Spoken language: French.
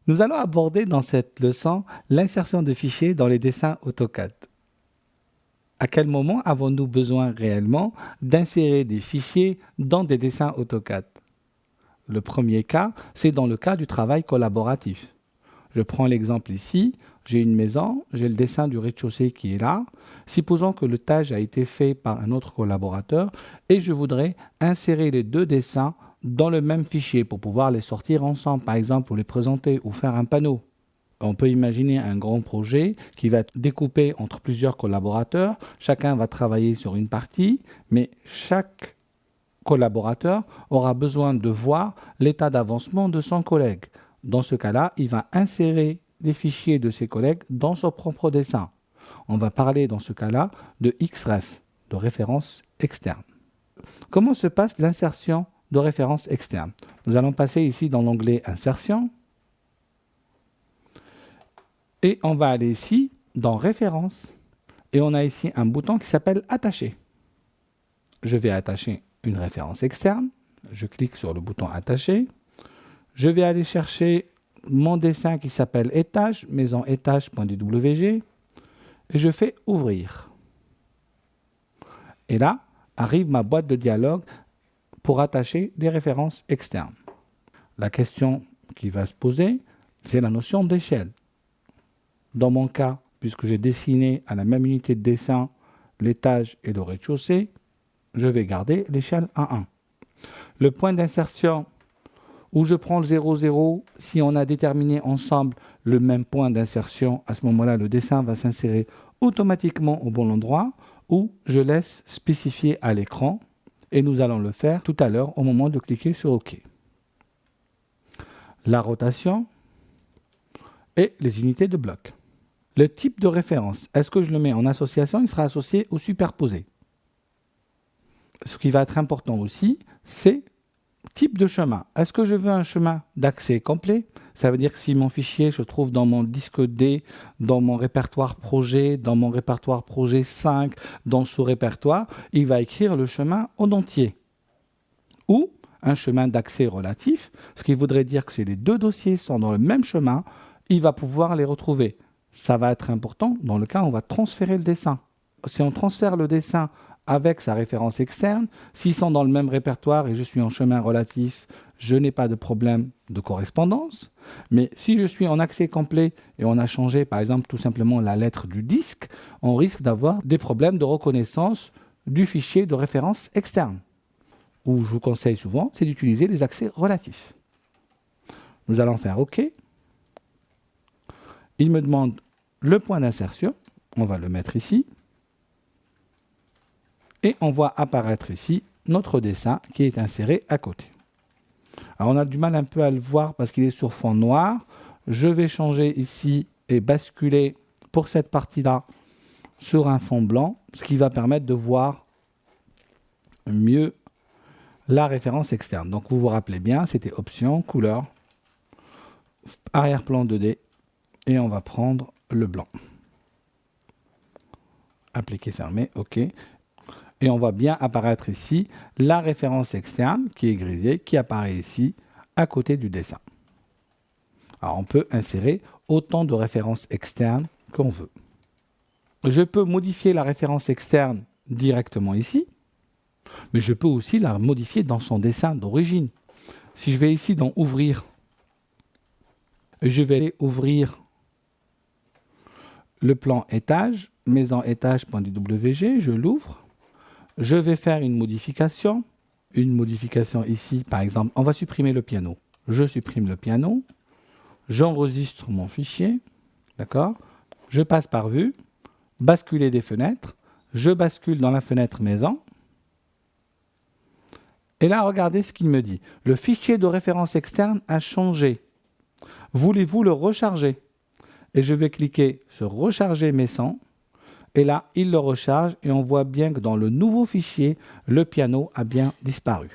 Nous allons aborder dans cette leçon l'insertion de fichiers dans les dessins AutoCAD. À quel moment avons-nous besoin réellement d'insérer des fichiers dans des dessins AutoCAD? Le premier cas, c'est dans le cas du travail collaboratif. Je prends l'exemple ici, j'ai une maison, j'ai le dessin du rez-de-chaussée qui est là. Supposons que le tâche a été fait par un autre collaborateur et je voudrais insérer les deux dessins dans le même fichier pour pouvoir les sortir ensemble, par exemple pour les présenter ou faire un panneau. On peut imaginer un grand projet qui va être découpé entre plusieurs collaborateurs. Chacun va travailler sur une partie, mais chaque collaborateur aura besoin de voir l'état d'avancement de son collègue. Dans ce cas-là, il va insérer les fichiers de ses collègues dans son propre dessin. On va parler dans ce cas-là de XREF, de référence externe. Comment se passe l'insertion de référence externe? Nous allons passer ici dans l'onglet Insertion. Et on va aller ici dans Références. Et on a ici un bouton qui s'appelle Attacher. Je vais attacher une référence externe. Je clique sur le bouton Attacher. Je vais aller chercher mon dessin qui s'appelle étage, maison étage.dwg. Et je fais Ouvrir. Et là, arrive ma boîte de dialogue pour attacher des références externes. La question qui va se poser, c'est la notion d'échelle. Dans mon cas, puisque j'ai dessiné à la même unité de dessin l'étage et le rez-de-chaussée, je vais garder l'échelle 1,1. Le point d'insertion où je prends le 0, 0, si on a déterminé ensemble le même point d'insertion, à ce moment-là, le dessin va s'insérer automatiquement au bon endroit, ou je laisse spécifier à l'écran, et nous allons le faire tout à l'heure au moment de cliquer sur OK. La rotation et les unités de bloc. Le type de référence, est-ce que je le mets en association? Il sera associé au superposé. Ce qui va être important aussi, c'est type de chemin. Est-ce que je veux un chemin d'accès complet? Ça veut dire que si mon fichier se trouve dans mon disque D, dans mon répertoire projet, dans mon répertoire projet 5, dans sous-répertoire, il va écrire le chemin en entier. Ou un chemin d'accès relatif, ce qui voudrait dire que si les deux dossiers sont dans le même chemin, il va pouvoir les retrouver. Ça va être important dans le cas où on va transférer le dessin. Si on transfère le dessin avec sa référence externe, s'ils sont dans le même répertoire et je suis en chemin relatif, je n'ai pas de problème de correspondance. Mais si je suis en accès complet et on a changé par exemple tout simplement la lettre du disque, on risque d'avoir des problèmes de reconnaissance du fichier de référence externe. Où je vous conseille souvent, c'est d'utiliser les accès relatifs. Nous allons faire OK. Il me demande le point d'insertion. On va le mettre ici. Et on voit apparaître ici notre dessin qui est inséré à côté. Alors on a du mal un peu à le voir parce qu'il est sur fond noir. Je vais changer ici et basculer pour cette partie-là sur un fond blanc, ce qui va permettre de voir mieux la référence externe. Donc vous vous rappelez bien, c'était option, couleur, arrière-plan 2D et on va prendre le blanc. Appliquer, fermer, OK. Et on voit bien apparaître ici la référence externe qui est grisée, qui apparaît ici à côté du dessin. Alors on peut insérer autant de références externes qu'on veut. Je peux modifier la référence externe directement ici, mais je peux aussi la modifier dans son dessin d'origine. Si je vais ici dans Ouvrir, je vais aller ouvrir le plan étage, maison étage.dwg, je l'ouvre. Je vais faire une modification ici, par exemple, on va supprimer le piano. Je supprime le piano, j'enregistre mon fichier, d'accord? Je passe par vue, basculer des fenêtres, je bascule dans la fenêtre maison. Et là, regardez ce qu'il me dit. Le fichier de référence externe a changé. Voulez-vous le recharger? Et je vais cliquer sur Recharger mes sons. Et là, il le recharge et on voit bien que dans le nouveau fichier, le piano a bien disparu.